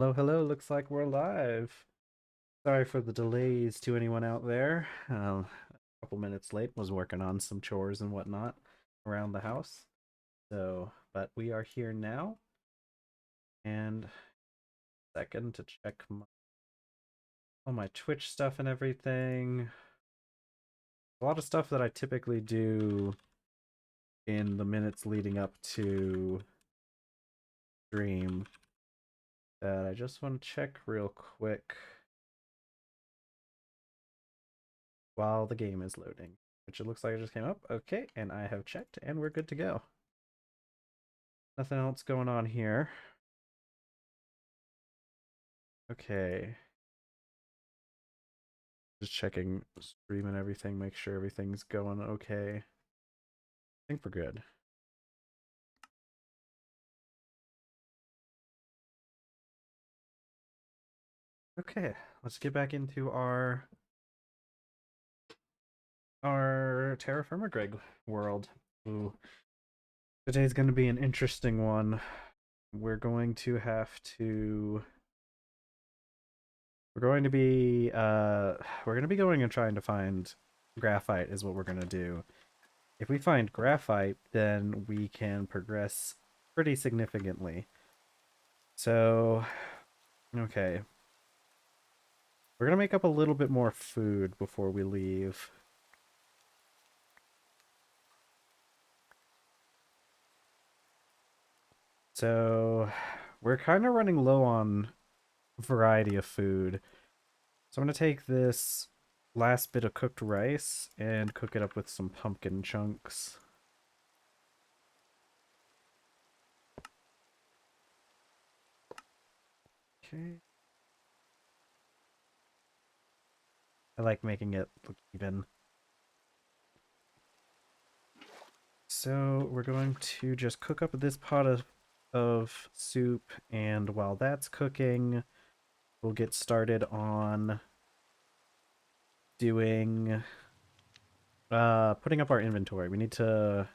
Hello, hello. Looks like we're live. Sorry for the delays to anyone out there. A couple minutes late. Was working on some chores and whatnot around the house. But we are here now. And second to check all my Twitch stuff and everything. A lot of stuff that I typically do in the minutes leading up to stream that I just want to check real quick while the game is loading, which it looks like it just came up. Okay, and I have checked, and we're good to go. Nothing else going on here. Okay. Just checking stream and everything, make sure everything's going okay. I think we're good. Okay, let's get back into our TerrafirmaGreg world. Ooh. Today's going to be an interesting one. We're going to have to we're going to be going and trying to find graphite is what we're going to do. If we find graphite, then we can progress pretty significantly. So, okay. We're going to make up a little bit more food before we leave. So, we're kind of running low on variety of food. So I'm going to take this last bit of cooked rice and cook it up with some pumpkin chunks. Okay. I like making it look even. So we're going to just cook up this pot of soup, and while that's cooking, we'll get started on doing putting up our inventory. We need to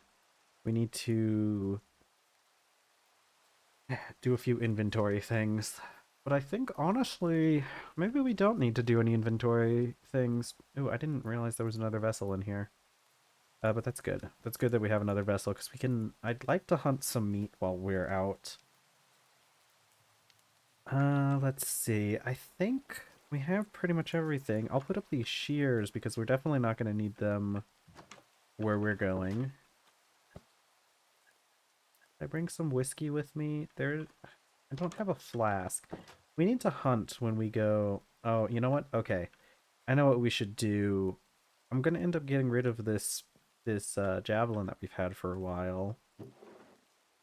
do a few inventory things. But I think honestly, maybe we don't need to do any inventory things. Ooh, I didn't realize there was another vessel in here. But that's good. That's good that we have another vessel because we can. I'd like to hunt some meat while we're out. Let's see. I think we have pretty much everything. I'll put up these shears because we're definitely not going to need them where we're going. I bring some whiskey with me. I don't have a flask. We need to hunt when we go. Oh, you know what? Okay. I know what we should do. I'm gonna end up getting rid of this javelin that we've had for a while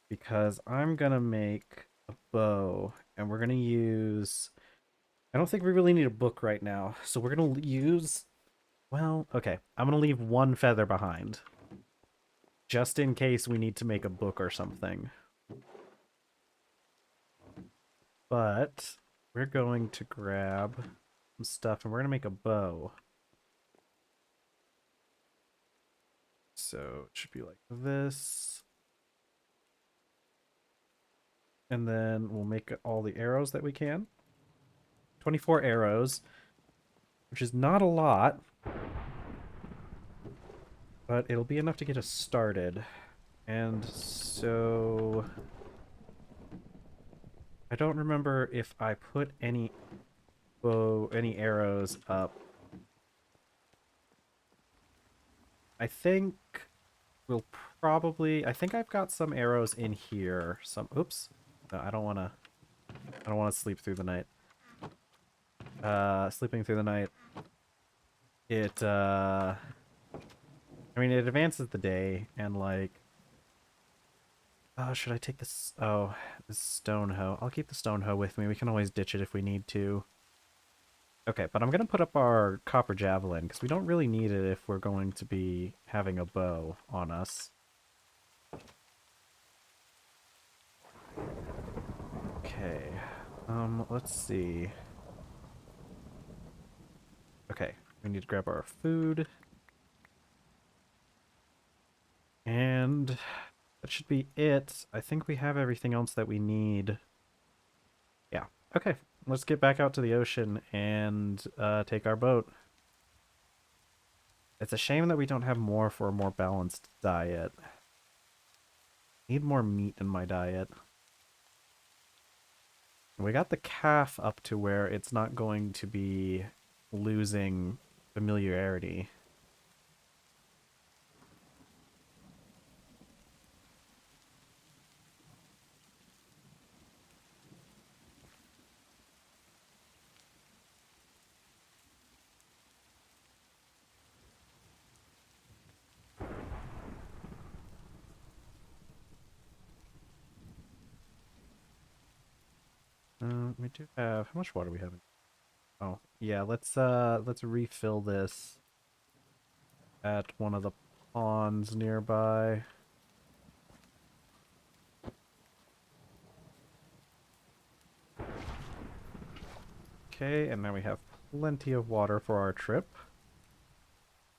because I'm gonna make a bow and we're gonna use. I don't think we really need a book right now, so we're gonna use. Well, okay. I'm gonna leave one feather behind just in case we need to make a book or something. But we're going to grab some stuff and we're gonna make a bow. So it should be like this. And then we'll make all the arrows that we can. 24 arrows, which is not a lot, but it'll be enough to get us started. And so I don't remember if I put any arrows up. I think I think I've got some arrows in here. Oops. No, I don't want to sleep through the night. Sleeping through the night. I mean, it advances the day, and like... Oh, should I take this? Oh, this stone hoe. I'll keep the stone hoe with me. We can always ditch it if we need to. Okay, but I'm going to put up our copper javelin, because we don't really need it if we're going to be having a bow on us. Okay, let's see. Okay, we need to grab our food. And that should be it. I think we have everything else that we need. Yeah, Okay, let's get back out to the ocean and take our boat. It's a shame that we don't have more for a more balanced diet. Need more meat in my diet. We got the calf up to where it's not going to be losing familiarity. We do have, how much water we have? Oh, yeah, let's refill this at one of the ponds nearby. Okay, and now we have plenty of water for our trip.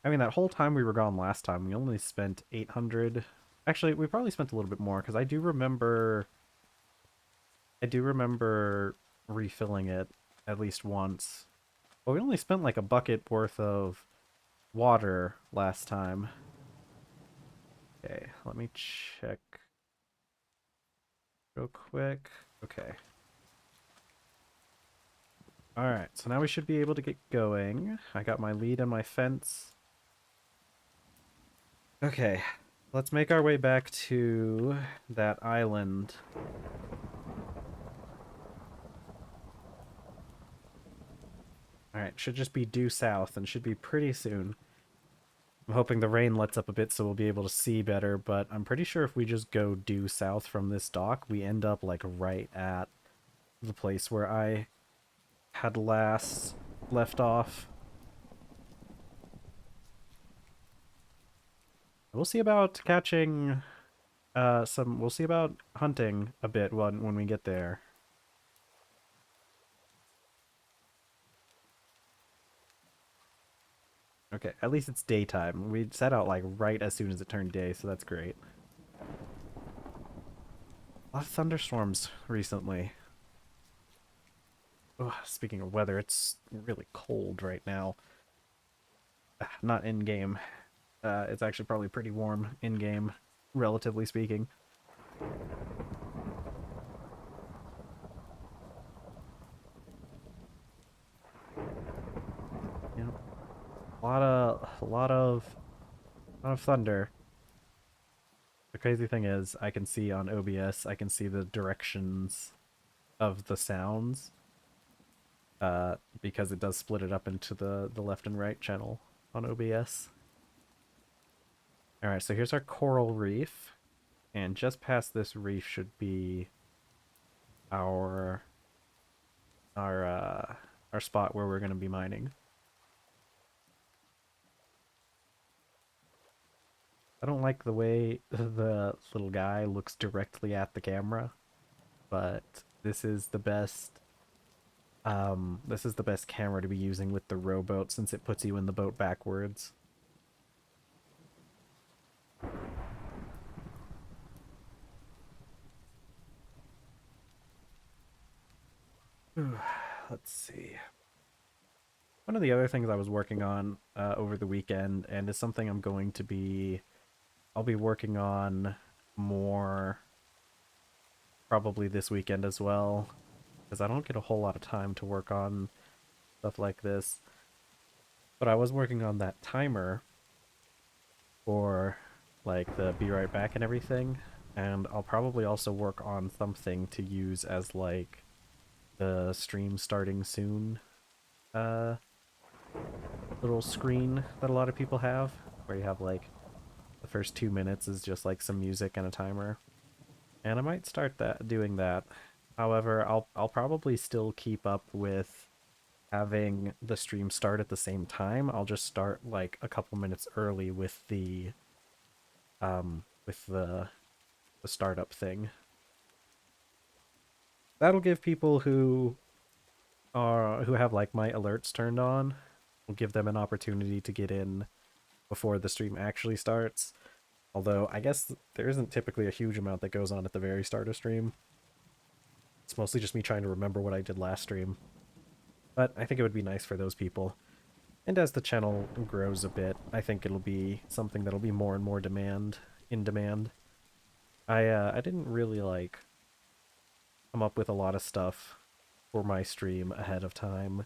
I mean, that whole time we were gone last time, we only spent 800. Actually, we probably spent a little bit more because I do remember refilling it at least once. But we only spent like a bucket worth of water last time. Okay, let me check real quick. Okay. Alright, so now we should be able to get going. I got my lead and my fence. Okay, let's make our way back to that island. Alright, should just be due south and should be pretty soon. I'm hoping the rain lets up a bit so we'll be able to see better, but I'm pretty sure if we just go due south from this dock, we end up like right at the place where I had last left off. We'll see about catching we'll see about hunting a bit when we get there. Okay, at least it's daytime. We set out like right as soon as it turned day, so that's great. A lot of thunderstorms recently. Oh, speaking of weather, it's really cold right now. Not in game. It's actually probably pretty warm in game, relatively speaking. You know, a lot of thunder. The crazy thing is, I can see on OBS, I can see the directions of the sounds, because it does split it up into the left and right channel on OBS. All right, so here's our coral reef, and just past this reef should be our our uh, our spot where we're going to be mining. I don't like the way the little guy looks directly at the camera, but this is the best camera to be using with the rowboat since it puts you in the boat backwards. Let's see. One of the other things I was working on over the weekend, and is something I'll be working on more probably this weekend as well, because I don't get a whole lot of time to work on stuff like this. But I was working on that timer for like the be right back and everything, and I'll probably also work on something to use as like the stream starting soon uh little screen that a lot of people have, where you have like the first 2 minutes is just like some music and a timer. And I might start doing that. However, I'll probably still keep up with having the stream start at the same time. I'll just start like a couple minutes early with the startup thing. That'll give people who have like my alerts turned on, will give them an opportunity to get in before the stream actually starts. Although I guess there isn't typically a huge amount that goes on at the very start of stream. It's mostly just me trying to remember what I did last stream. But I think it would be nice for those people. And as the channel grows a bit, I think it'll be something that'll be more and more in demand. I didn't really like come up with a lot of stuff for my stream ahead of time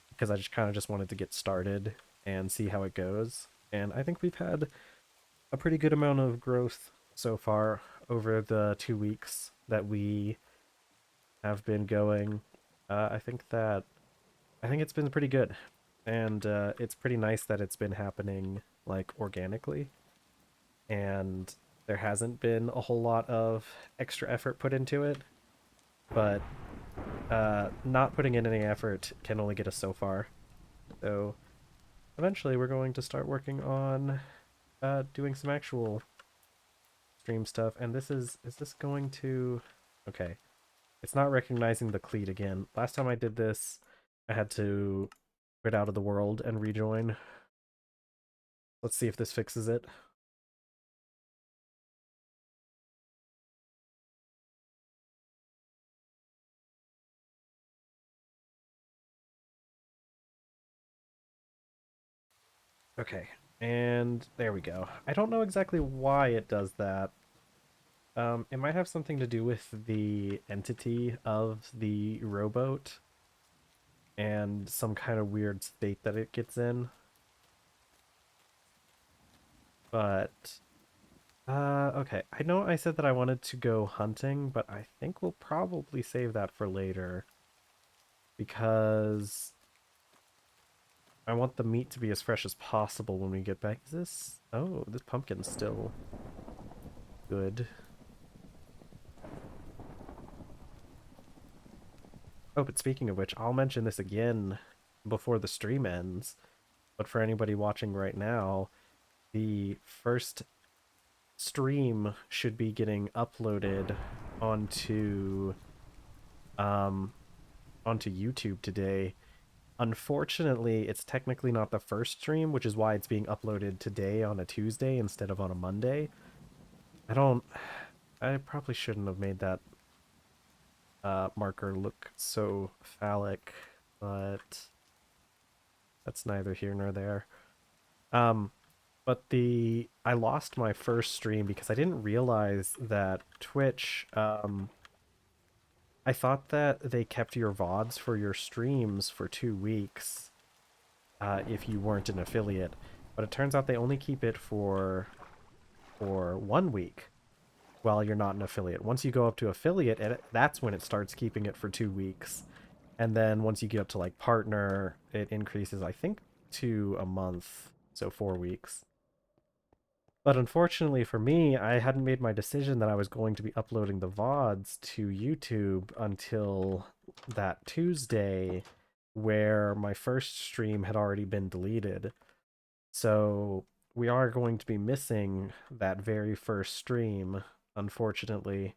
because I just kind of just wanted to get started and see how it goes. And I think we've had a pretty good amount of growth so far over the 2 weeks that we have been going. I think it's been pretty good, and it's pretty nice that it's been happening like organically, and there hasn't been a whole lot of extra effort put into it. But not putting in any effort can only get us so far. So eventually, we're going to start working on doing some actual stream stuff. And this is this going to? Okay, it's not recognizing the cleat again. Last time I did this, I had to quit out of the world and rejoin. Let's see if this fixes it. Okay, and there we go. I don't know exactly why it does that. It might have something to do with the entity of the rowboat and some kind of weird state that it gets in. But okay. I know I said that I wanted to go hunting, but I think we'll probably save that for later because I want the meat to be as fresh as possible when we get back. Is this? Oh, this pumpkin's still good. Oh, but speaking of which, I'll mention this again before the stream ends. But for anybody watching right now, the first stream should be getting uploaded onto onto YouTube today. Unfortunately, it's technically not the first stream, which is why it's being uploaded today on a Tuesday instead of on a Monday. I probably shouldn't have made that marker look so phallic, but that's neither here nor there. But I lost my first stream because I didn't realize that Twitch, I thought that they kept your VODs for your streams for 2 weeks, if you weren't an affiliate. But it turns out they only keep it for 1 week while you're not an affiliate. Once you go up to affiliate, that's when it starts keeping it for 2 weeks. And then once you get up to like partner, it increases, I think, to a month, so 4 weeks. But unfortunately for me, I hadn't made my decision that I was going to be uploading the VODs to YouTube until that Tuesday, where my first stream had already been deleted. So we are going to be missing that very first stream, unfortunately.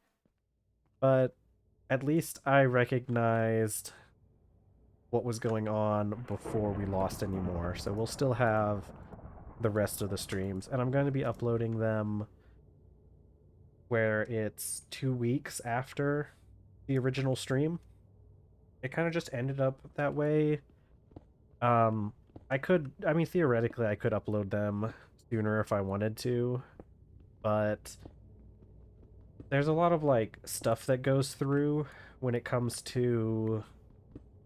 But at least I recognized what was going on before we lost any more. So we'll still have the rest of the streams, and I'm going to be uploading them where it's 2 weeks after the original stream. It kind of just ended up that way. I mean, theoretically, I could upload them sooner if I wanted to, but there's a lot of like stuff that goes through when it comes to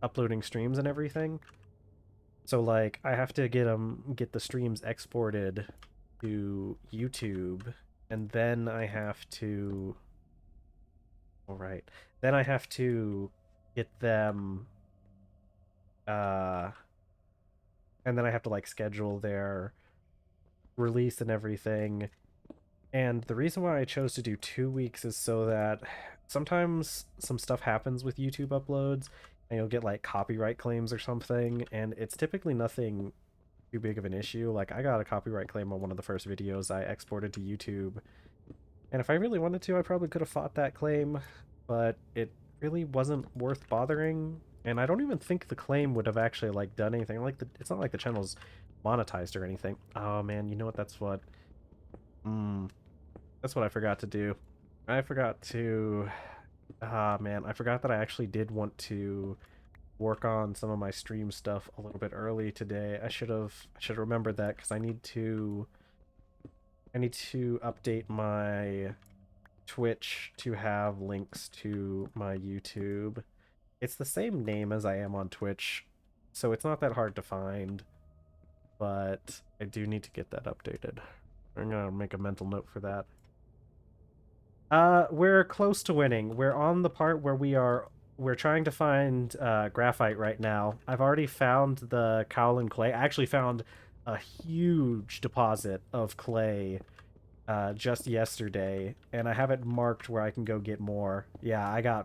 uploading streams and everything. So like I have to get the streams exported to YouTube, and then I have to all right. Then I have to get them uh and then I have to like schedule their release and everything. And the reason why I chose to do 2 weeks is so that sometimes some stuff happens with YouTube uploads and you'll get like copyright claims or something, and it's typically nothing too big of an issue. Like I got a copyright claim on one of the first videos I exported to YouTube. And if I really wanted to, I probably could have fought that claim, but it really wasn't worth bothering. And I don't even think the claim would have actually like done anything. Like it's not like the channel's monetized or anything. Oh man, you know what? That's what I forgot to do. I forgot to Ah, man, I forgot that I actually did want to work on some of my stream stuff a little bit early today. I should have remembered that because I need to update my Twitch to have links to my YouTube. It's the same name as I am on Twitch, so it's not that hard to find, but I do need to get that updated. I'm gonna make a mental note for that. We're close to winning. We're on the part where we're trying to find graphite right now. I've already found the kaolin clay. I actually found a huge deposit of clay just yesterday, and I have it marked where I can go get more. Yeah,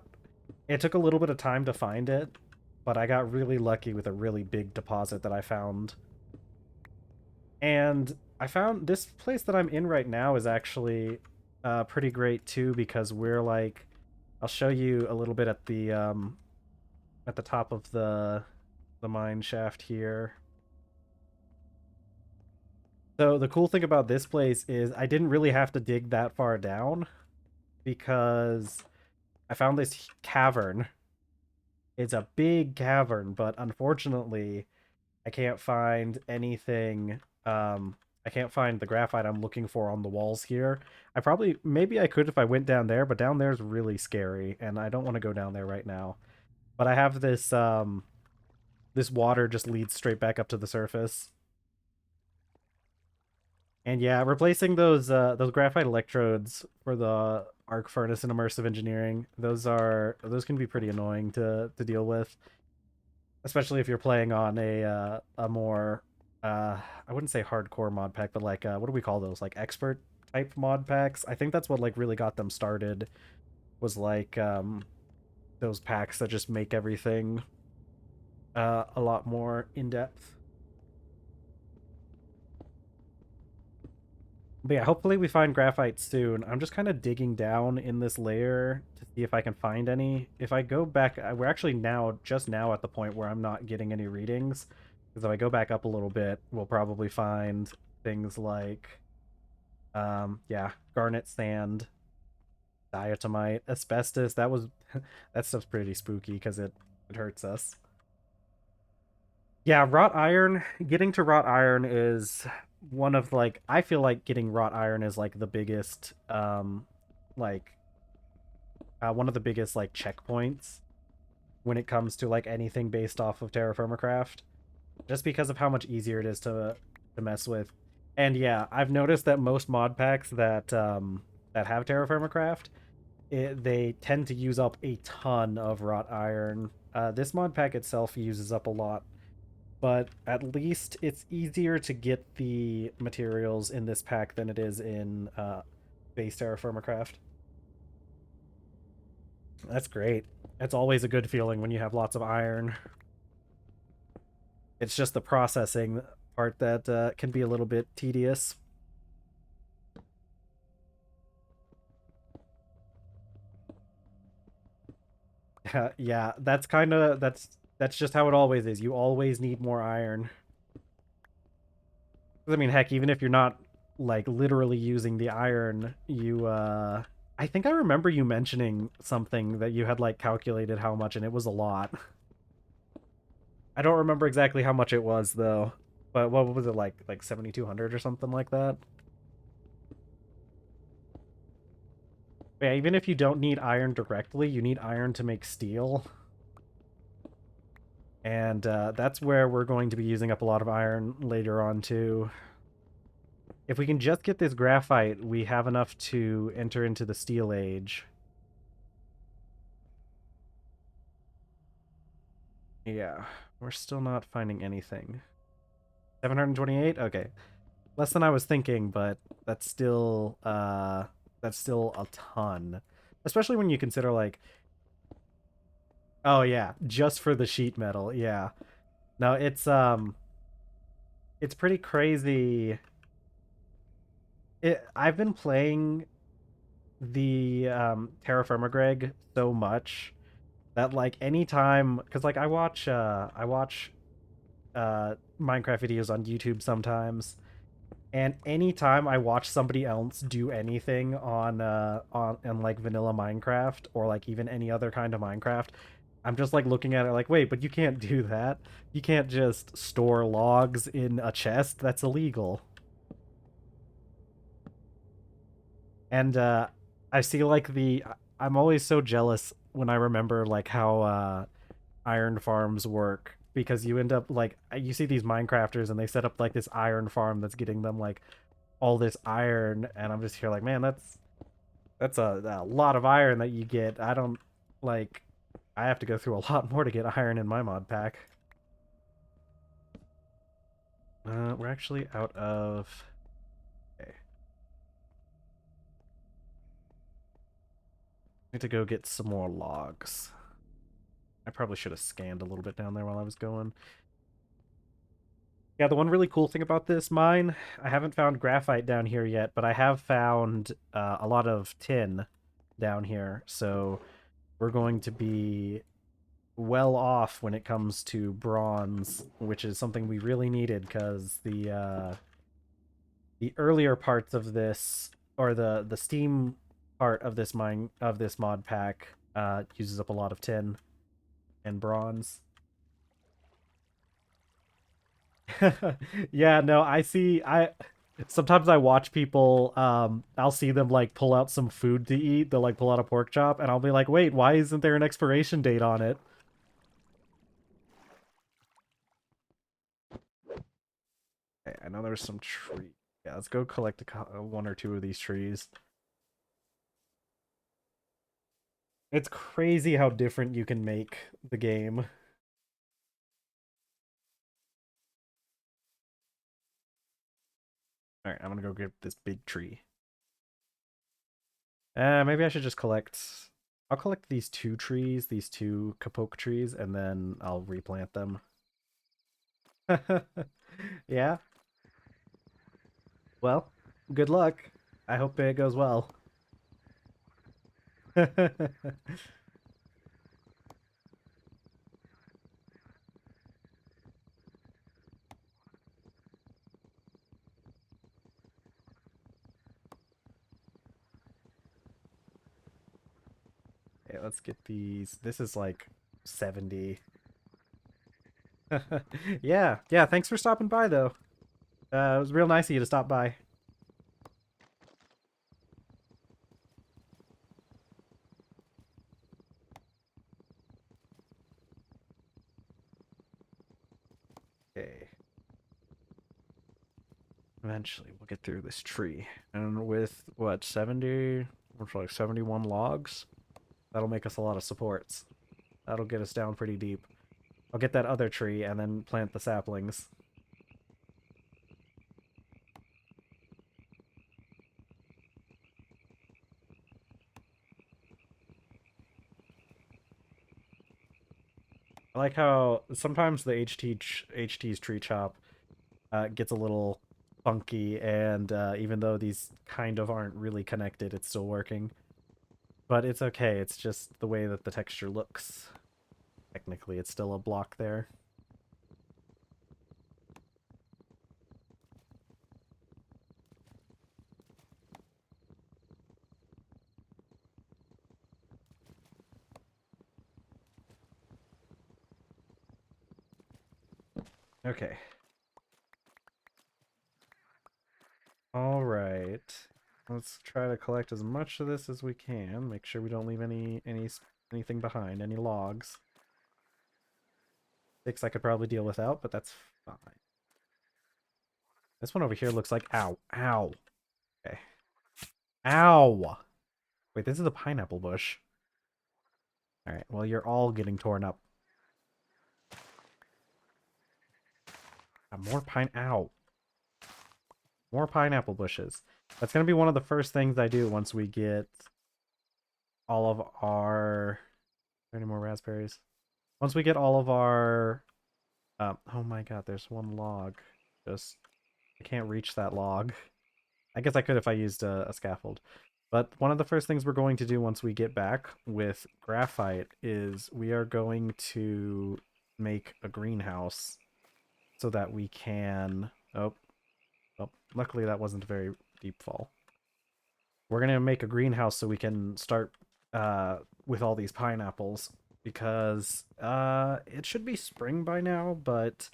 it took a little bit of time to find it, but I got really lucky with a really big deposit that I found. And I found this place that I'm in right now is actually pretty great too because we're like I'll show you a little bit at the top of the mine shaft here. So the cool thing about this place is I didn't really have to dig that far down because I found this cavern. It's a big cavern, but unfortunately I can't find anything. I can't find the graphite I'm looking for on the walls here. Maybe I could if I went down there, but down there's really scary, and I don't want to go down there right now. But I have this water just leads straight back up to the surface. And yeah, replacing those graphite electrodes for the arc furnace and immersive engineering, those can be pretty annoying to deal with, especially if you're playing on a more I wouldn't say hardcore mod pack, but like what do we call those? Like expert type mod packs. I think that's what like really got them started was like those packs that just make everything a lot more in depth. But yeah, hopefully we find graphite soon. I'm just kind of digging down in this layer to see if I can find any. If I go back, we're actually just now at the point where I'm not getting any readings. Because if I go back up a little bit, we'll probably find things like, yeah, garnet sand, diatomite, asbestos. That stuff's pretty spooky because it hurts us. Yeah, wrought iron, getting to wrought iron is one of like I feel like getting wrought iron is like the biggest like one of the biggest like checkpoints when it comes to like anything based off of TerrafirmaCraft just because of how much easier it is to mess with. And yeah, I've noticed that most mod packs that have TerrafirmaCraft they tend to use up a ton of wrought iron. This mod pack itself uses up a lot, but at least it's easier to get the materials in this pack than it is in base TerrafirmaCraft. That's great. It's always a good feeling when you have lots of iron. It's just the processing part that can be a little bit tedious. Yeah, that's just how it always is. You always need more iron. I mean, heck, even if you're not like literally using the iron, you I think I remember you mentioning something that you had like calculated how much and it was a lot. I don't remember exactly how much it was though. But what was it like 7,200 or something like that? But yeah, even if you don't need iron directly, you need iron to make steel. And that's where we're going to be using up a lot of iron later on too. If we can just get this graphite, we have enough to enter into the Steel Age. Yeah, we're still not finding anything. 728? Okay. Less than I was thinking, but that's still a ton. Especially when you consider like oh yeah, just for the sheet metal. Yeah. No, it's pretty crazy. I've been playing the TerrafirmaGreg so much that like anytime because like I watch Minecraft videos on YouTube sometimes And anytime I watch somebody else do anything on like vanilla Minecraft or like even any other kind of Minecraft, I'm just like looking at it like, wait, but you can't do that. You can't just store logs in a chest. That's illegal. And I see like I'm always so jealous when I remember like how iron farms work because you end up like you see these Minecrafters and they set up like this iron farm that's getting them like all this iron, and I'm just here like, man, that's a lot of iron that you get. I don't like. I have to go through a lot more to get iron in my mod pack. We're actually out of. Okay. Need to go get some more logs. I probably should have scanned a little bit down there while I was going. Yeah, the one really cool thing about this mine, I haven't found graphite down here yet, but I have found a lot of tin down here. So we're going to be well off when it comes to bronze, which is something we really needed because the earlier parts of this, or the steam part of this mod pack uses up a lot of tin and bronze. Yeah, no, I sometimes I watch people, I'll see them like pull out some food to eat. They'll like pull out a pork chop and I'll be like, wait, why isn't there an expiration date on it? Okay, I know there's some tree. Yeah, let's go collect one or two of these trees. It's crazy how different you can make the game. All right, I'm gonna go get this big tree. Maybe I should just collect. I'll collect these two trees, these two kapok trees, and then I'll replant them. Yeah. Well, good luck. I hope it goes well. Okay, let's get these. This is like 70. Yeah, yeah. Thanks for stopping by, though. It was real nice of you to stop by. Okay. Eventually, we'll get through this tree. And with, what, 70? Which like 71 logs? That'll make us a lot of supports. That'll get us down pretty deep. I'll get that other tree and then plant the saplings. I like how sometimes the HT's tree chop gets a little funky, and even though these kind of aren't really connected, it's still working. But it's okay, it's just the way that the texture looks. Technically, it's still a block there. Okay. All right. Let's try to collect as much of this as we can. Make sure we don't leave anything behind, any logs. 6 I could probably deal without, but that's fine. This one over here looks like ow, ow. Okay. Ow. Wait, this is a pineapple bush. All right. Well, you're all getting torn up. More pine. Ow. More pineapple bushes. That's gonna be one of the first things I do once we get all of our. Are there any more raspberries? Once we get all of our. Oh my god, there's one log. Just I can't reach that log. I guess I could if I used a scaffold. But one of the first things we're going to do once we get back with graphite is we are going to make a greenhouse so that we can. Oh, Well, luckily that wasn't a very deep fall. We're gonna make a greenhouse so we can start with all these pineapples because it should be spring by now, but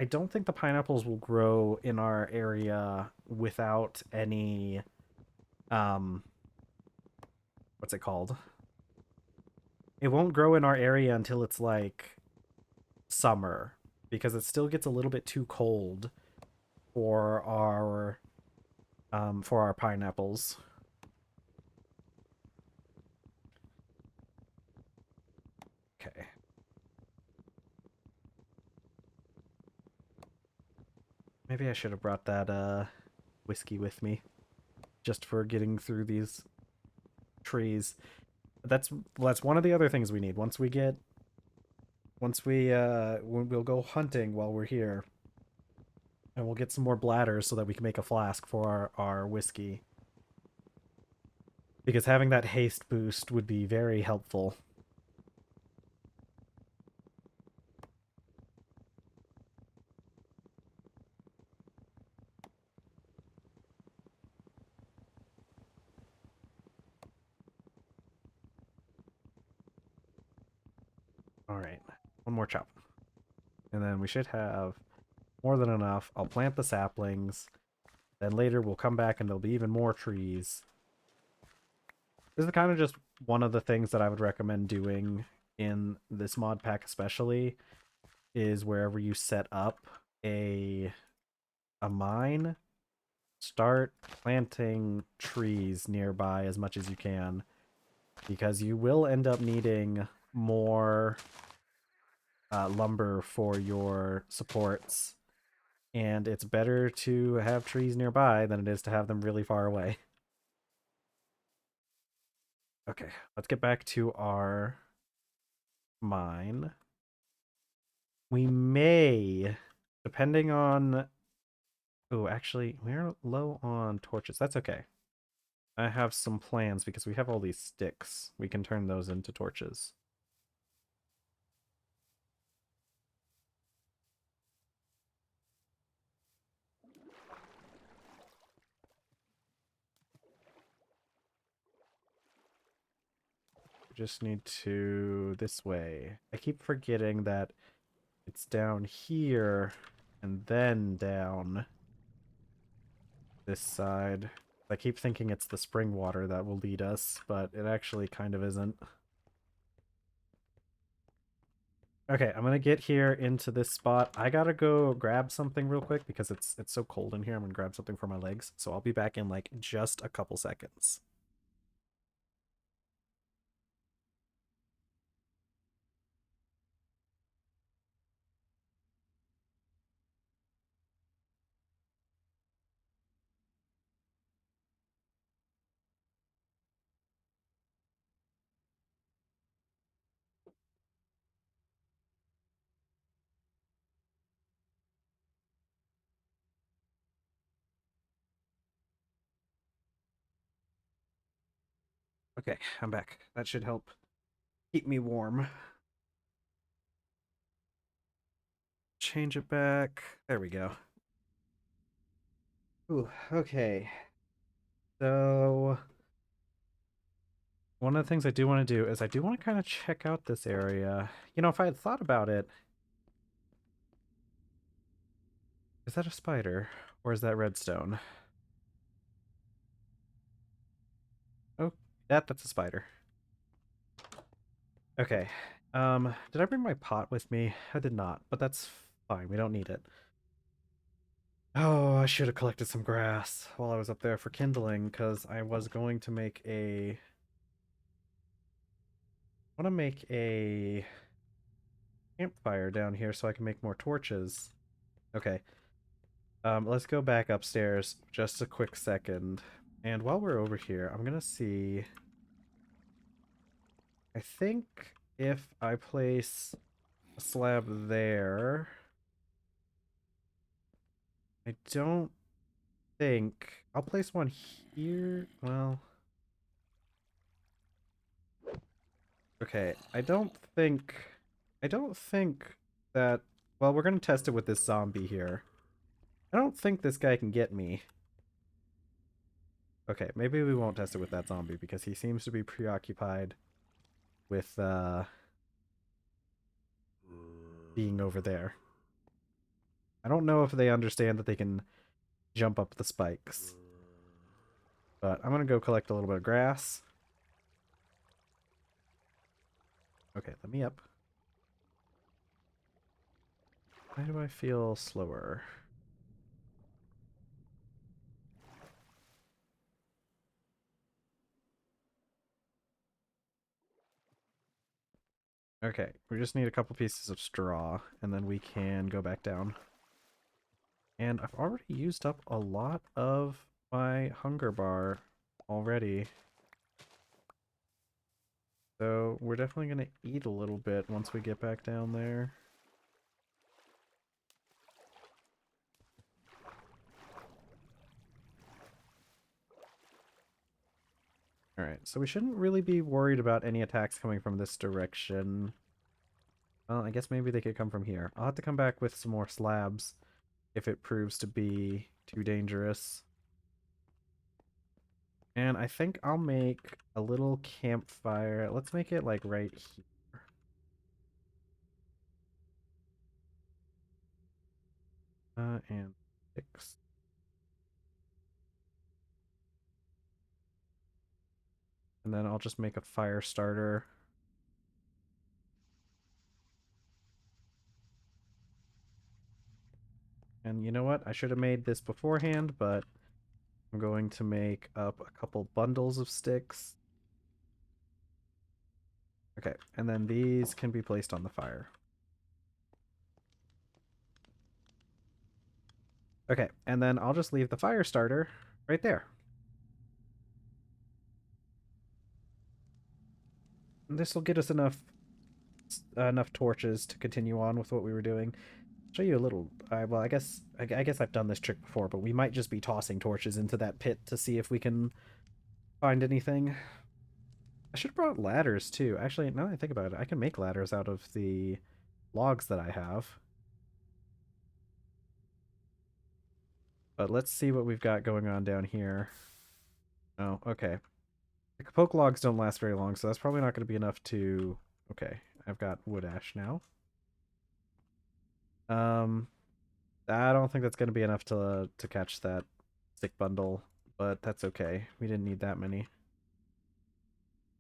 I don't think the pineapples will grow in our area without any um what's it called? It won't grow in our area until it's like summer because it still gets a little bit too cold for our pineapples. Okay. Maybe I should have brought that whiskey with me just for getting through these trees. That's one of the other things we need. We'll go hunting while we're here. And we'll get some more bladders so that we can make a flask for our whiskey. Because having that haste boost would be very helpful. Alright, one more chop. And then we should have more than enough. I'll plant the saplings. Then later we'll come back and there'll be even more trees. This is kind of just one of the things that I would recommend doing in this mod pack especially, is wherever you set up a mine, start planting trees nearby as much as you can, because you will end up needing more lumber for your supports, and it's better to have trees nearby than it is to have them really far away. Okay, let's get back to our mine. We may, depending on... Oh, actually, we're low on torches. That's okay. I have some plans because we have all these sticks. We can turn those into torches. We just need to... this way. I keep forgetting that it's down here and then down this side. I keep thinking it's the spring water that will lead us, but it actually kind of isn't. Okay, I'm gonna get here into this spot. I gotta go grab something real quick because it's so cold in here. I'm gonna grab something for my legs, so I'll be back in like just a couple seconds. Okay, I'm back. That should help keep me warm. Change it back. There we go. Ooh, okay. So one of the things I do want to do is I do want to kind of check out this area. You know, if I had thought about it, is that a spider or is that redstone? Oh, that's a spider. Okay. Did I bring my pot with me? I did not, but that's fine. We don't need it. Oh, I should have collected some grass while I was up there for kindling, because I was going to make a... I want to make a campfire down here so I can make more torches. Okay. Let's go back upstairs just a quick second. And while we're over here, I'm gonna see... I think if I place a slab there... I don't think... I'll place one here... Well... Okay, I don't think that... Well, we're gonna test it with this zombie here. I don't think this guy can get me. Okay, maybe we won't test it with that zombie because he seems to be preoccupied with being over there. I don't know if they understand that they can jump up the spikes. But I'm going to go collect a little bit of grass. Okay, let me up. Why do I feel slower? Okay, we just need a couple pieces of straw, and then we can go back down. And I've already used up a lot of my hunger bar already. So we're definitely going to eat a little bit once we get back down there. Alright, so we shouldn't really be worried about any attacks coming from this direction. Well, I guess maybe they could come from here. I'll have to come back with some more slabs if it proves to be too dangerous. And I think I'll make a little campfire. Let's make it like right here. And 6. And then I'll just make a fire starter. And you know what? I should have made this beforehand, but I'm going to make up a couple bundles of sticks. Okay, and then these can be placed on the fire. Okay, and then I'll just leave the fire starter right there. This will get us enough torches to continue on with what we were doing. Show you a little. Well, I guess I've done this trick before, but we might just be tossing torches into that pit to see if we can find anything. I should have brought ladders too. Actually, now that I think about it, I can make ladders out of the logs that I have. But let's see what we've got going on down here. Oh, okay. The poke logs don't last very long, so that's probably not going to be enough to... Okay, I've got wood ash now. Um, I don't think that's going to be enough to catch that stick bundle, but that's okay. We didn't need that many.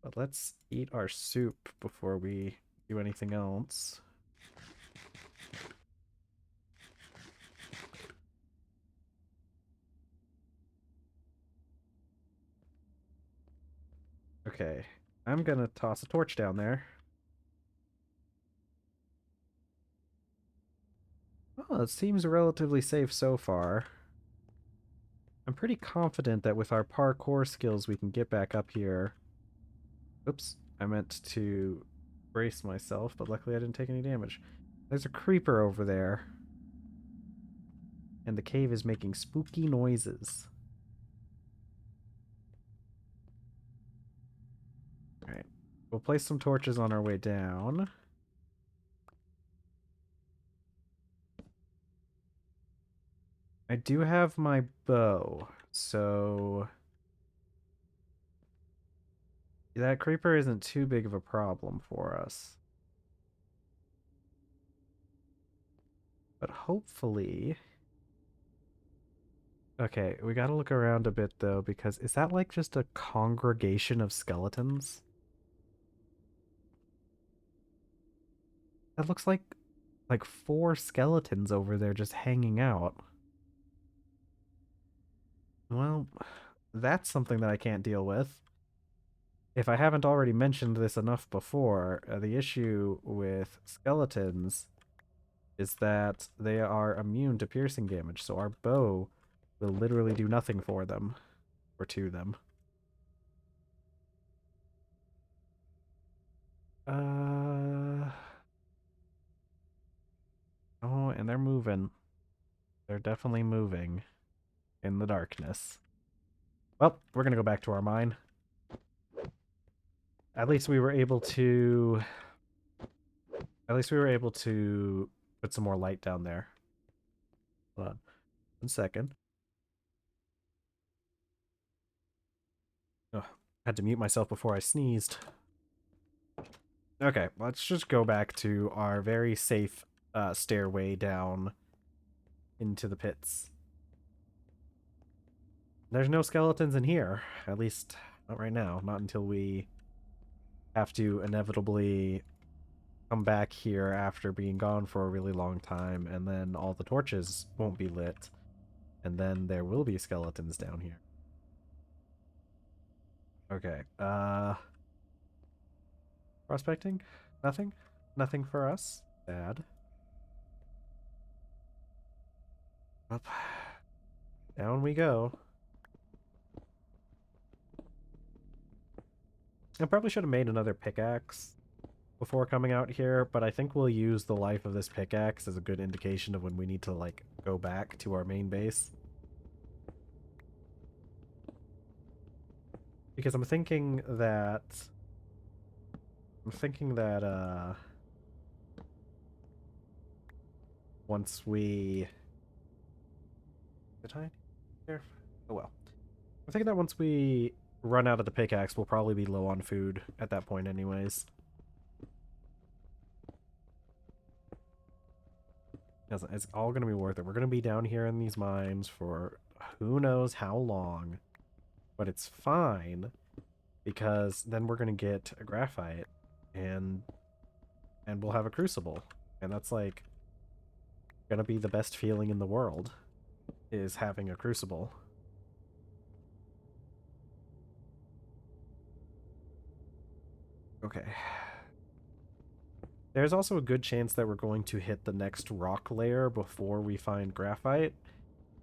But let's eat our soup before we do anything else. Okay, I'm gonna toss a torch down there. Oh, it seems relatively safe so far. I'm pretty confident that with our parkour skills we can get back up here. Oops, I meant to brace myself, but luckily I didn't take any damage. There's a creeper over there. And the cave is making spooky noises. Alright, we'll place some torches on our way down. I do have my bow, so that creeper isn't too big of a problem for us. But hopefully... Okay, we gotta look around a bit though, because is that like just a congregation of skeletons? That looks like 4 skeletons over there just hanging out. Well, that's something that I can't deal with. If I haven't already mentioned this enough before, the issue with skeletons is that they are immune to piercing damage, so our bow will literally do nothing for them, or to them. Oh, and they're moving. They're definitely moving in the darkness. Well, we're gonna go back to our mine. At least we were able to... At least we were able to put some more light down there. Hold on. 1 second. Ugh, had to mute myself before I sneezed. Okay, let's just go back to our very safe stairway down into the pits. There's no skeletons in here, at least not right now, not until we have to inevitably come back here after being gone for a really long time, and then all the torches won't be lit, and then there will be skeletons down here. Okay, prospecting? Nothing? Nothing for us? Sad. Up. Down we go. I probably should have made another pickaxe before coming out here, but I think we'll use the life of this pickaxe as a good indication of when we need to, like, go back to our main base. Because I'm thinking that... once we... Did I? Here? Oh well. I'm thinking that once we run out of the pickaxe, we'll probably be low on food at that point anyways. It's all going to be worth it. We're going to be down here in these mines for who knows how long. But it's fine, because then we're going to get a graphite, and we'll have a crucible. And that's, like, going to be the best feeling in the world, is having a crucible. Okay. There's also a good chance that we're going to hit the next rock layer before we find graphite.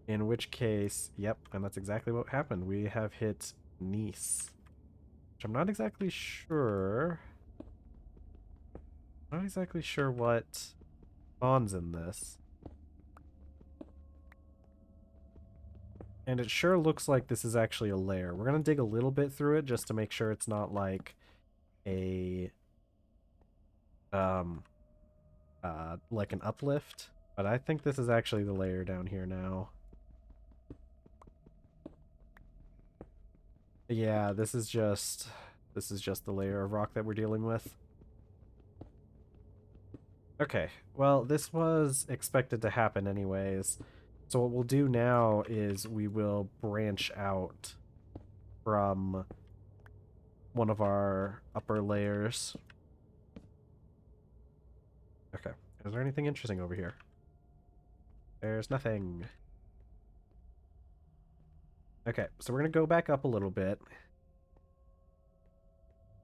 In which case, yep, and that's exactly what happened. We have hit Nice. Which I'm not exactly sure. Not exactly sure what spawns in this. And it sure looks like this is actually a layer. We're going to dig a little bit through it just to make sure it's not like a like an uplift, but I think this is actually the layer down here now. Yeah, this is just the layer of rock that we're dealing with. Okay, well, this was expected to happen anyways. So what we'll do now is we will branch out from one of our upper layers. Okay, is there anything interesting over here? There's nothing. Okay, so we're gonna go back up a little bit.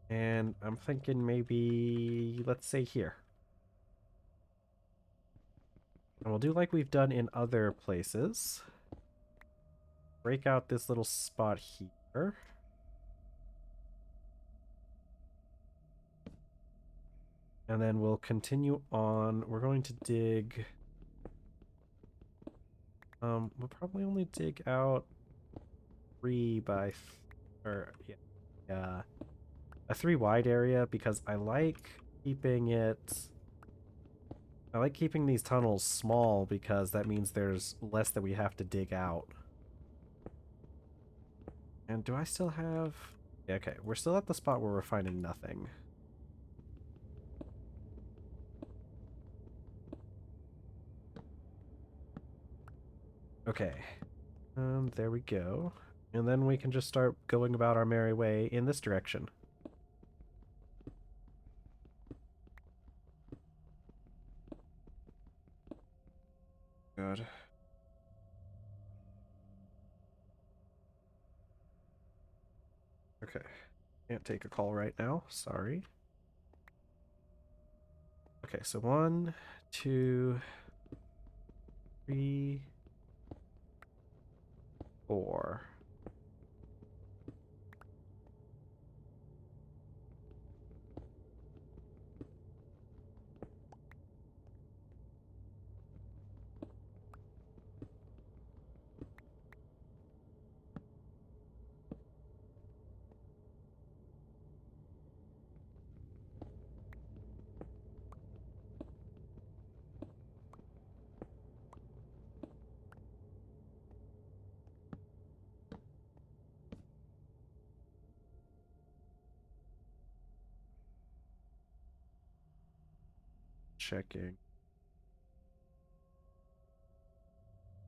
And I'm thinking maybe, let's say here. And we'll do like we've done in other places. Break out this little spot here. And then we'll continue on. We're going to dig... we'll probably only dig out 3 by... or, yeah. A 3 wide area, because I like keeping it... I like keeping these tunnels small, because that means there's less that we have to dig out. And do I still have... Yeah, okay, we're still at the spot where we're finding nothing. Okay. There we go. And then we can just start going about our merry way in this direction. Good. Okay. Can't take a call right now. Sorry. Okay, so 1, 2, 3, 4. checking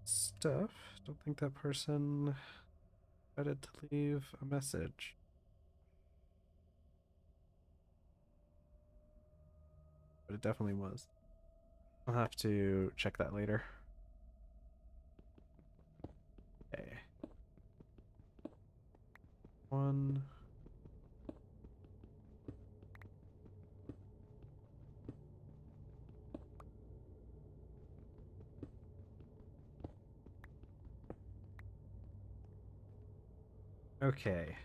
stuff. Don't think that person decided to leave a message. But it definitely was. I'll have to check that later. Okay. One. Okay.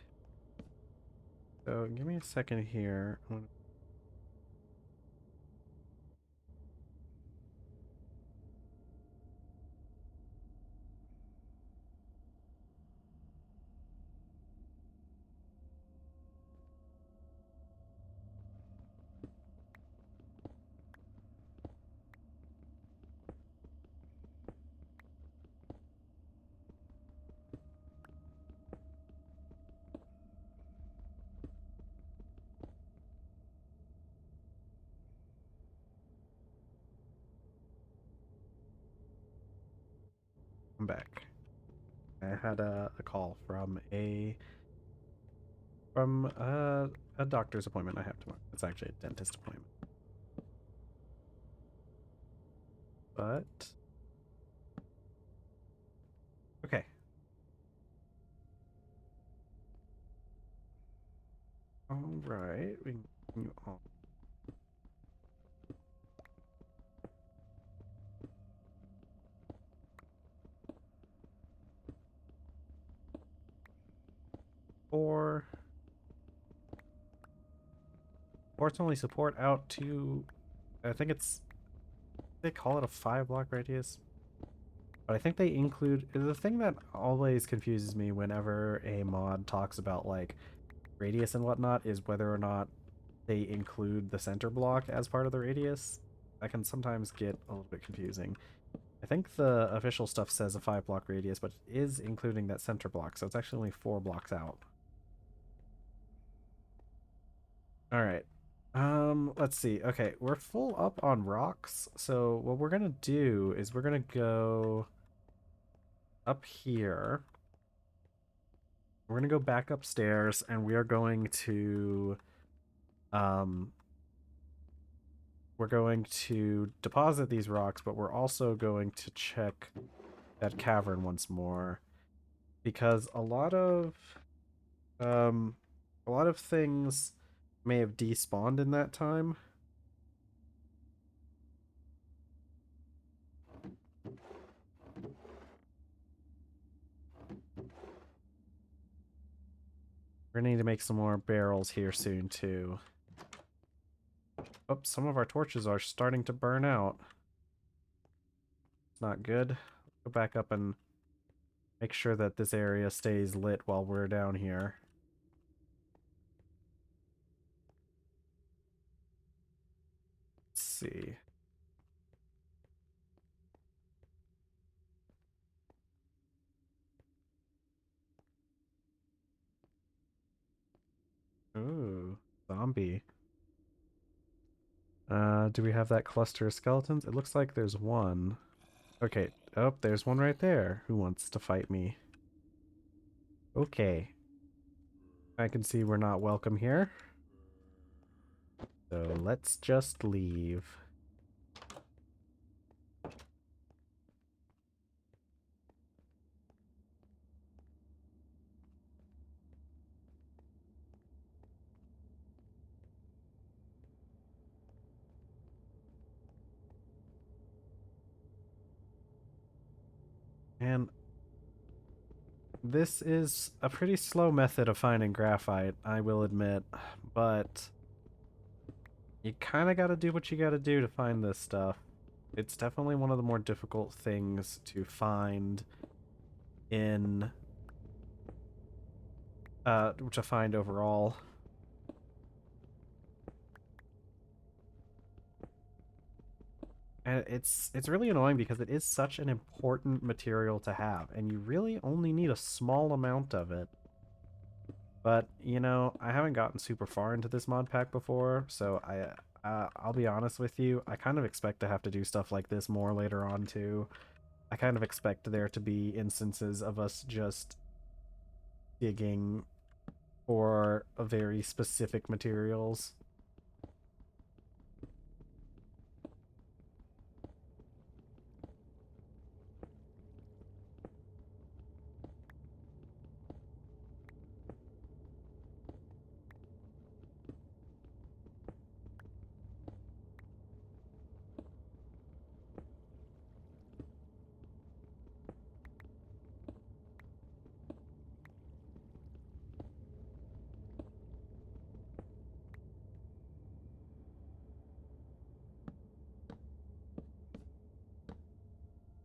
So give me a second here. I'm back. I had a call from a doctor's appointment I have tomorrow. It's actually a dentist appointment. But okay. All right. We can continue on. Or ports only support out to, I think they call it a 5-block radius. But I think they include, the thing that always confuses me whenever a mod talks about like radius and whatnot is whether or not they include the center block as part of the radius. That can sometimes get a little bit confusing. I think the official stuff says a 5-block radius, but it is including that center block, so it's actually only 4 blocks out. All right. Let's see. Okay, we're full up on rocks, so what we're gonna do is we're gonna go up here. We're gonna go back upstairs, and we are going to we're going to deposit these rocks, but we're also going to check that cavern once more, because a lot of things may have despawned in that time. We're gonna need to make some more barrels here soon too. Oops, some of our torches are starting to burn out. It's not good. Let's go back up and make sure that this area stays lit while we're down here. Let's see. Ooh, zombie. Do we have that cluster of skeletons? It looks like there's one. Okay. Oh, there's one right there. Who wants to fight me? Okay. I can see we're not welcome here. So let's just leave. And this is a pretty slow method of finding graphite, I will admit, but you kind of got to do what you got to do to find this stuff. It's definitely one of the more difficult things to find in overall. And it's really annoying because it is such an important material to have, and you really only need a small amount of it. But, you know, I haven't gotten super far into this mod pack before, so I'll be honest with you, I kind of expect to have to do stuff like this more later on too. I kind of expect there to be instances of us just digging for a very specific materials.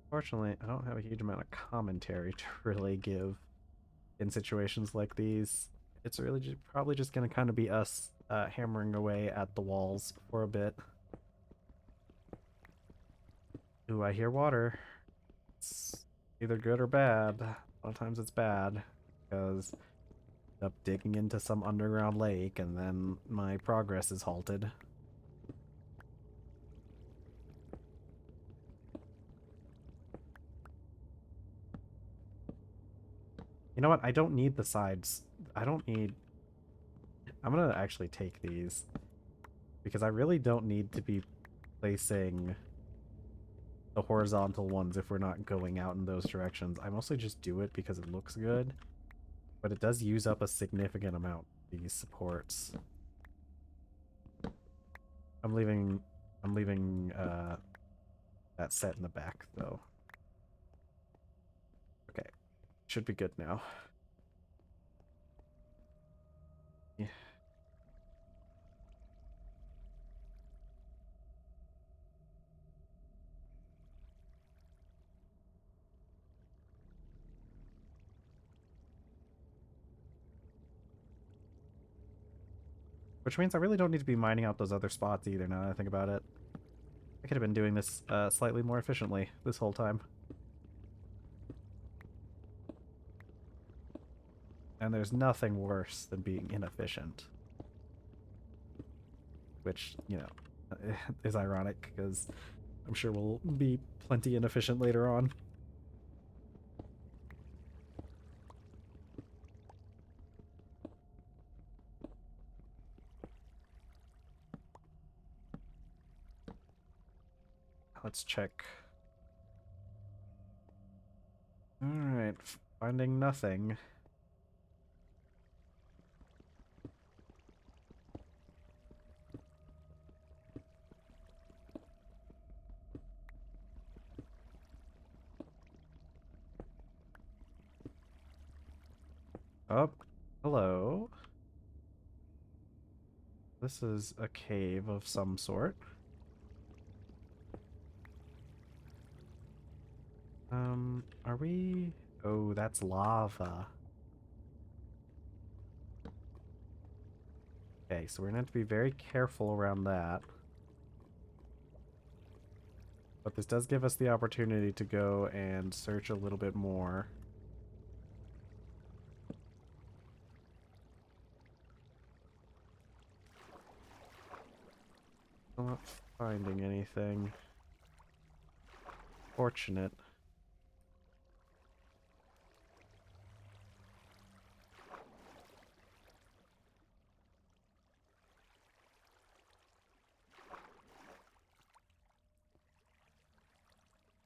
Fortunately, I don't have a huge amount of commentary to really give in situations like these. It's really probably just going to kind of be us hammering away at the walls for a bit. Ooh, I hear water. It's either good or bad. A lot of times it's bad because I end up digging into some underground lake and then my progress is halted. You know what? I don't need the sides. I don't need... I'm gonna actually take these because I really don't need to be placing the horizontal ones if we're not going out in those directions. I mostly just do it because it looks good, but it does use up a significant amount of these supports. I'm leaving that set in the back though. Okay, should be good now. Yeah. Which means I really don't need to be mining out those other spots either now that I think about it. I could have been doing this slightly more efficiently this whole time. And there's nothing worse than being inefficient. Which, you know, is ironic because I'm sure we'll be plenty inefficient later on. Let's check. Alright, finding nothing. Oh, hello. This is a cave of some sort. Are we... Oh, that's lava. Okay, so we're gonna have to be very careful around that. But this does give us the opportunity to go and search a little bit more. I'm not finding anything. Fortunate.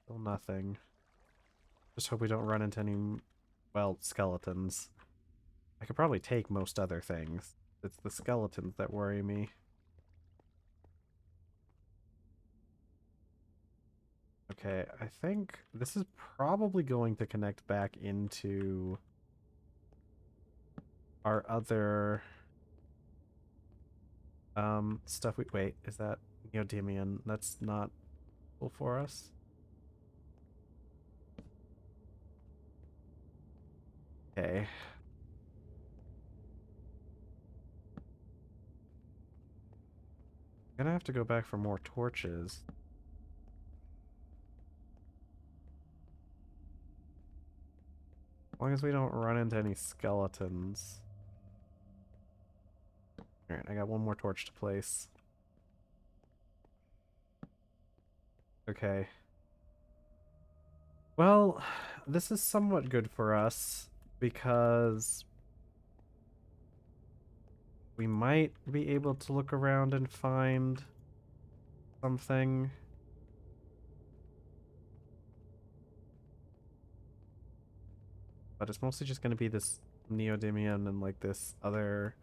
Still nothing. Just hope we don't run into any, well, skeletons. I could probably take most other things. It's the skeletons that worry me. Okay, I think this is probably going to connect back into our other stuff. Wait, is that neodymium? That's not cool for us. Okay. Gonna have to go back for more torches. As long as we don't run into any skeletons. Alright, I got one more torch to place. Okay. Well, this is somewhat good for us because we might be able to look around and find something. But it's mostly just going to be this neodymium and like this other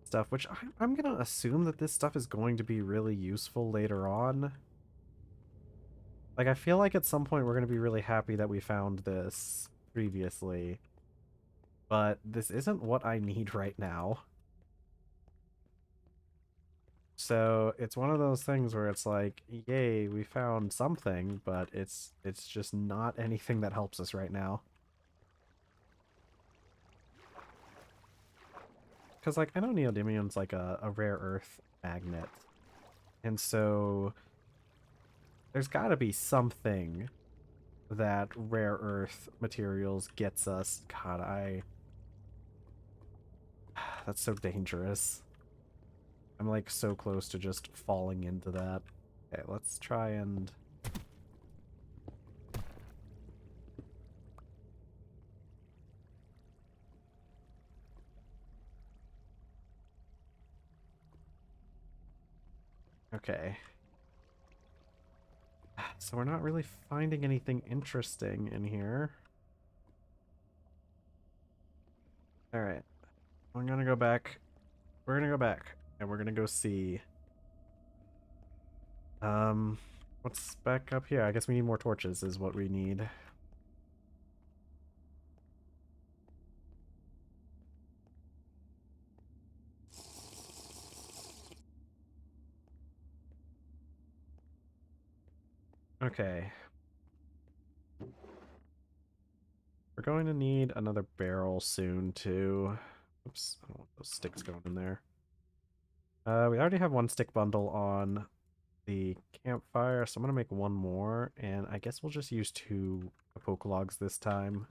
stuff, which I'm going to assume that this stuff is going to be really useful later on. Like, I feel like at some point we're going to be really happy that we found this previously, but this isn't what I need right now. So it's one of those things where it's like, yay, we found something, but it's just not anything that helps us right now. Because, like, I know neodymium's like a rare earth magnet, and so there's got to be something that rare earth materials gets us. God, that's so dangerous. I'm like so close to just falling into that. Okay, let's try and... Okay. So we're not really finding anything interesting in here. Alright. I'm gonna go back. We're gonna go back. And we're gonna go see. Um, what's back up here? I guess we need more torches is what we need. Okay. We're going to need another barrel soon, too. Oops, I don't want those sticks going in there. We already have one stick bundle on the campfire, so I'm gonna make one more, and I guess we'll just use two poke logs this time.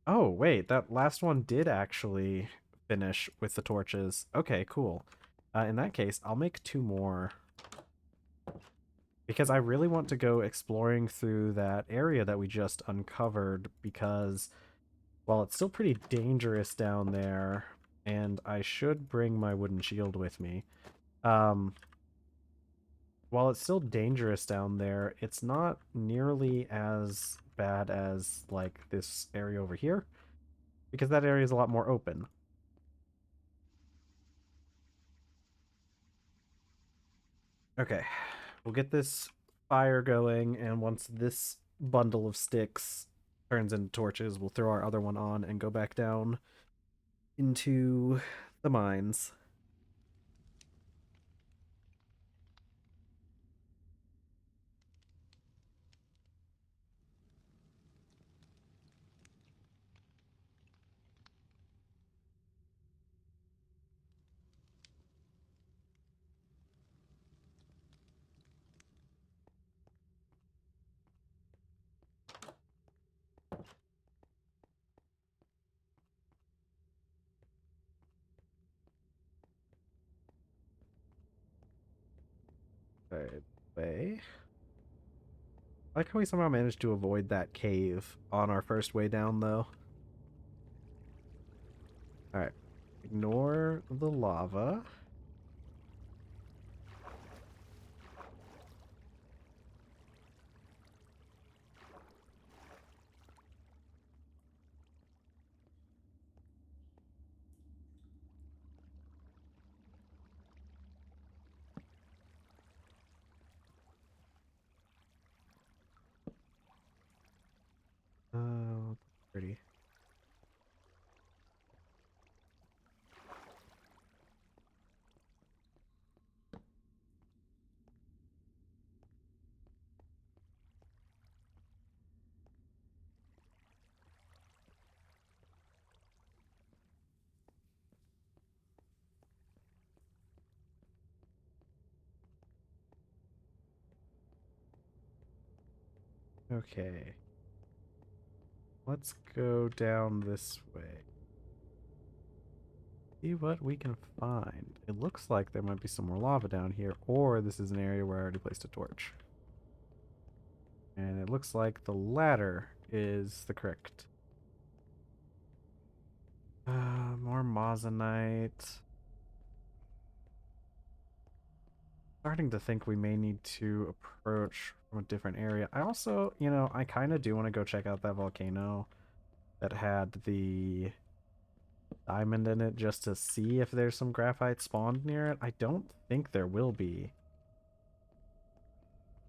Oh, wait, that last one did actually finish with the torches. Okay, cool. In that case, I'll make two more. Because I really want to go exploring through that area that we just uncovered, because, well, it's still pretty dangerous down there, and I should bring my wooden shield with me. Um, while it's still dangerous down there, it's not nearly as bad as, like, this area over here, because that area is a lot more open. Okay, we'll get this fire going, and once this bundle of sticks turns into torches, we'll throw our other one on and go back down into the mines. Right way. I like how we somehow managed to avoid that cave on our first way down, though. Alright. Ignore the lava. Oh, pretty. Okay. Let's go down this way. See what we can find. It looks like there might be some more lava down here, or this is an area where I already placed a torch. And it looks like the latter is the correct. More Mozanite. Starting to think we may need to approach from a different area. I also, I kind of do want to go check out that volcano that had the diamond in it just to see if there's some graphite spawned near it. I don't think there will be.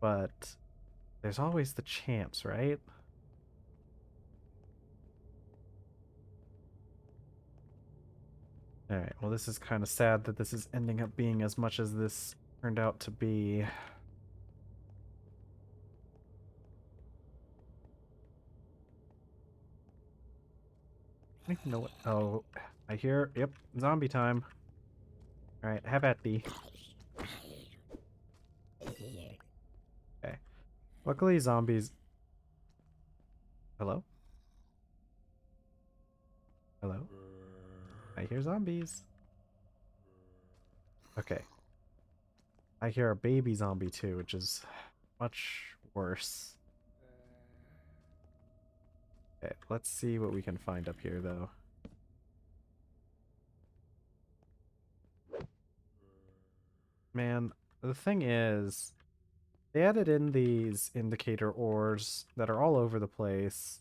But there's always the chance, right? Alright, well this is kind of sad that this is ending up being as much as this turned out to be. I don't even know what... Oh, I hear... Yep, zombie time. Alright, have at thee. Okay. Luckily, zombies... Hello? Hello? I hear zombies. Okay. I hear a baby zombie too, which is much worse. Okay, let's see what we can find up here, though. Man, the thing is, they added in these indicator ores that are all over the place.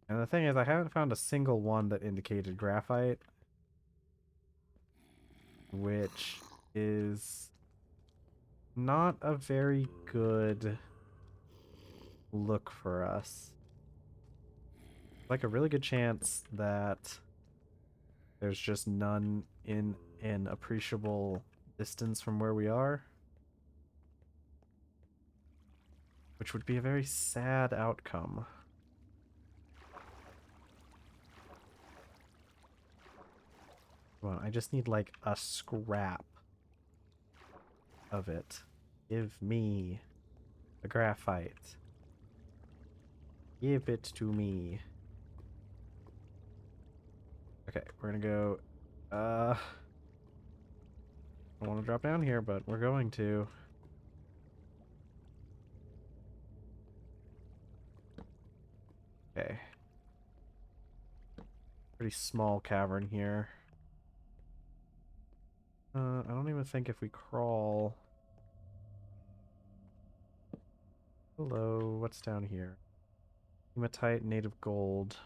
And the thing is, I haven't found a single one that indicated graphite. Which is not a very good look for us. Like a really good chance that there's just none in an appreciable distance from where we are. Which would be a very sad outcome. Come on, I just need like a scrap of it. Give me the graphite. Give it to me. Okay, we're gonna go. I don't want to drop down here, but we're going to. Okay. Pretty small cavern here. I don't even think if we crawl. Hello, what's down here? Hematite, native gold.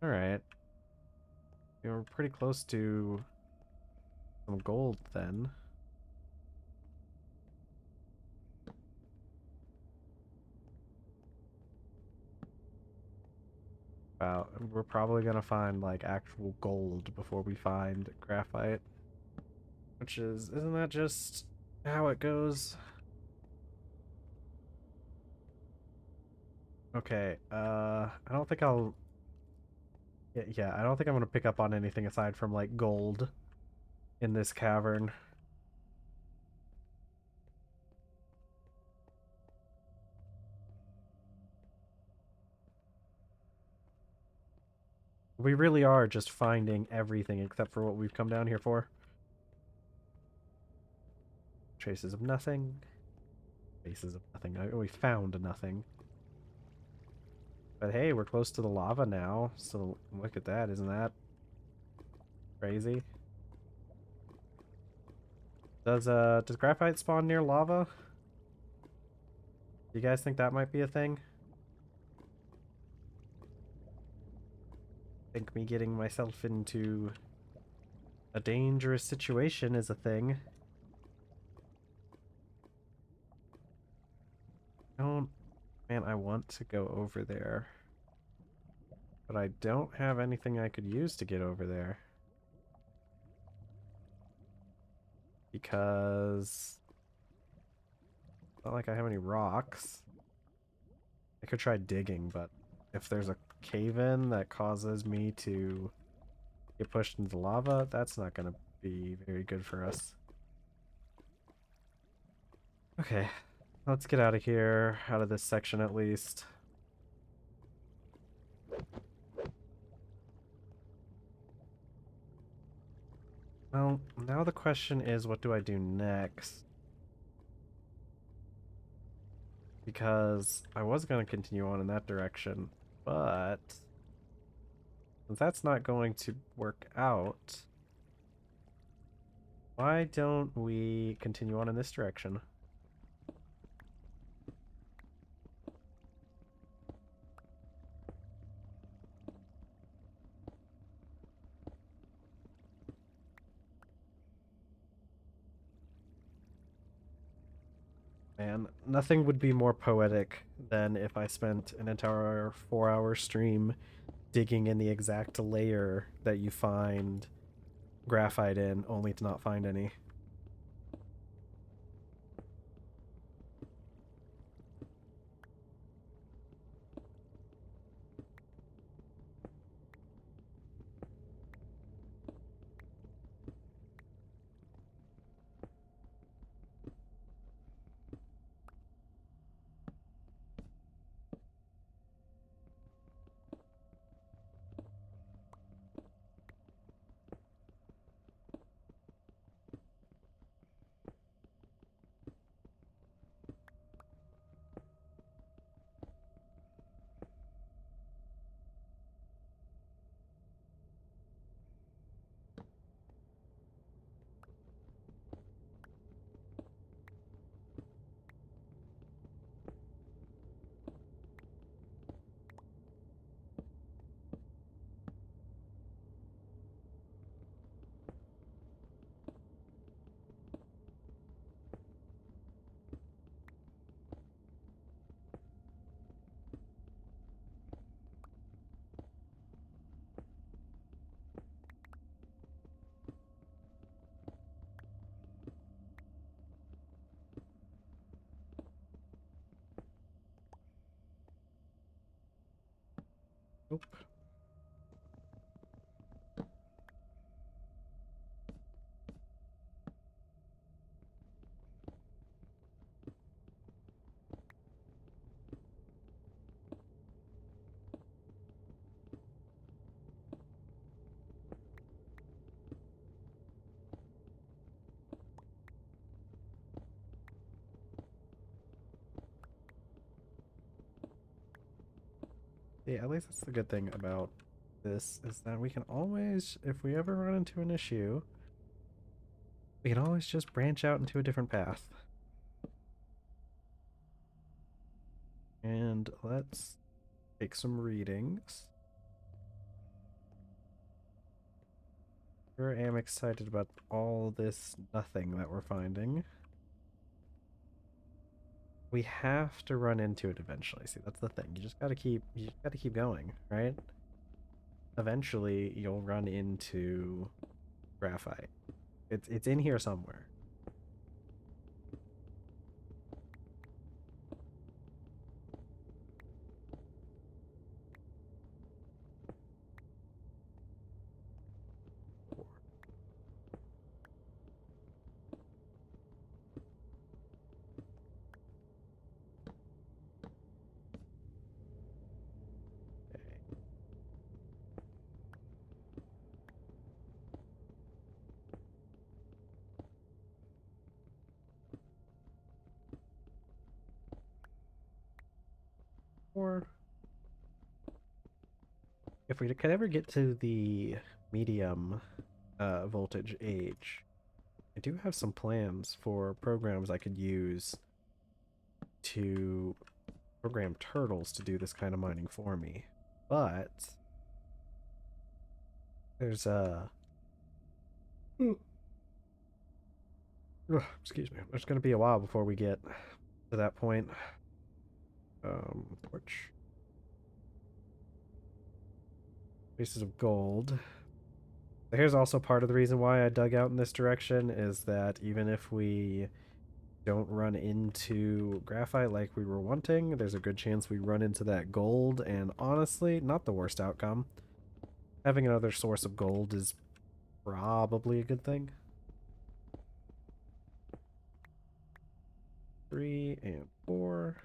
Alright. We're pretty close to some gold then. Wow, we're probably gonna find like actual gold before we find graphite. Which is, isn't that just how it goes? Okay, I don't think I'll... Yeah, I don't think I'm gonna pick up on anything aside from like gold in this cavern. We really are just finding everything except for what we've come down here for. Traces of nothing. Traces of nothing. We found nothing. But hey, we're close to the lava now, so look at that. Isn't that crazy? Does graphite spawn near lava? Do you guys think that might be a thing? I think me getting myself into a dangerous situation is a thing. Man, I want to go over there. But I don't have anything I could use to get over there. Because... it's not like I have any rocks. I could try digging, but if there's a cave-in that causes me to get pushed into lava, that's not going to be very good for us. Okay, let's get out of here, out of this section at least. Well, now the question is, what do I do next? Because I was going to continue on in that direction, but since that's not going to work out, why don't we continue on in this direction? Man, nothing would be more poetic than if I spent an entire 4-hour stream digging in the exact layer that you find graphite in, only to not find any. Nope. Yeah, at least that's the good thing about this, is that we can always, if we ever run into an issue, we can always just branch out into a different path. And let's take some readings. Sure am excited about all this nothing that we're finding. We have to run into it eventually. See, that's the thing. You just gotta keep going, right? Eventually you'll run into graphite. It's in here somewhere. Okay. Or if we could ever get to the medium voltage age, I do have some plans for programs I could use to program turtles to do this kind of mining for me. But there's a excuse me. There's gonna be a while before we get to that point. Torch. Pieces of gold. Here's also part of the reason why I dug out in this direction, is that even if we don't run into graphite like we were wanting, there's a good chance we run into that gold, and honestly, not the worst outcome. Having another source of gold is probably a good thing. 3 and 4.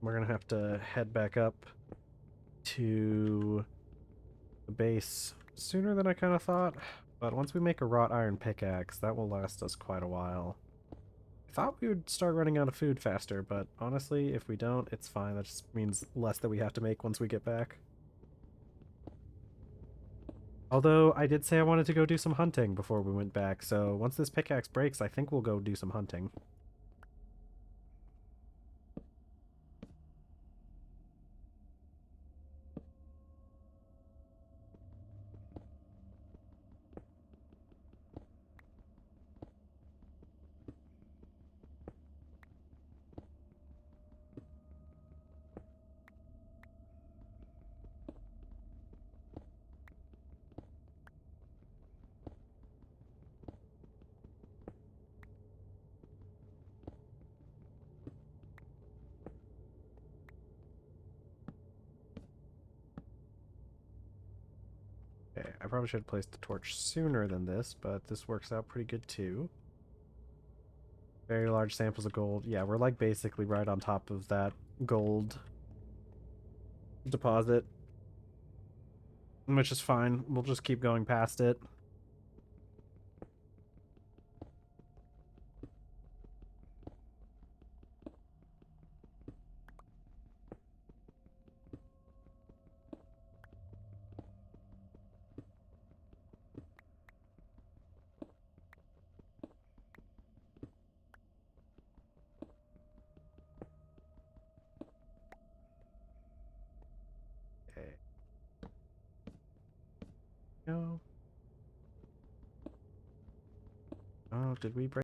We're gonna have to head back up to the base sooner than I kind of thought. But once we make a wrought iron pickaxe, that will last us quite a while. I thought we would start running out of food faster, but honestly, if we don't, it's fine. That just means less that we have to make once we get back. Although, I did say I wanted to go do some hunting before we went back, so once this pickaxe breaks, I think we'll go do some hunting. Okay, I probably should have placed the torch sooner than this, but this works out pretty good too. Very large samples of gold. Yeah, we're like basically right on top of that gold deposit, which is fine. We'll just keep going past it. Okay. No. Oh, did we break?